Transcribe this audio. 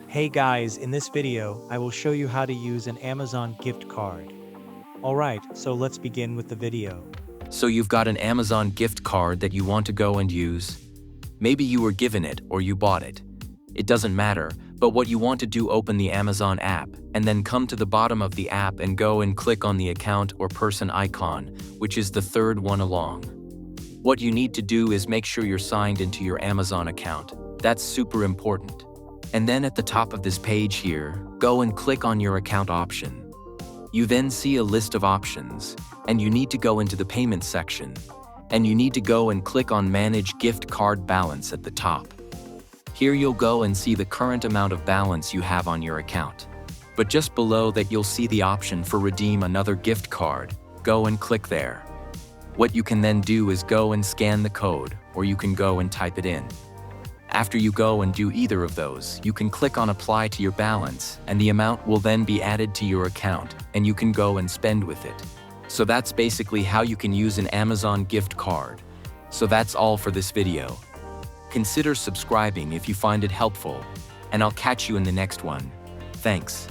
Hey guys, in this video, I will show you how to use an Amazon gift card. Alright, so let's begin with the video. So you've got an Amazon gift card that you want to go and use. Maybe you were given it or you bought it. It doesn't matter, but what you want to do, open the Amazon app and then come to the bottom of the app and go and click on the account or person icon, which is the third one along. What you need to do is make sure you're signed into your Amazon account. That's super important. And then at the top of this page here, go and click on your account option. You then see a list of options, and you need to go into the payment section, and you need to go and click on Manage Gift Card Balance at the top. Here you'll go and see the current amount of balance you have on your account. But just below that you'll see the option for Redeem Another Gift Card. Go and click there. What you can then do is go and scan the code, or you can go and type it in. After you go and do either of those, you can click on Apply to your balance, and the amount will then be added to your account, and you can go and spend with it. So that's basically how you can use an Amazon gift card. So that's all for this video. Consider subscribing if you find it helpful, and I'll catch you in the next one. Thanks.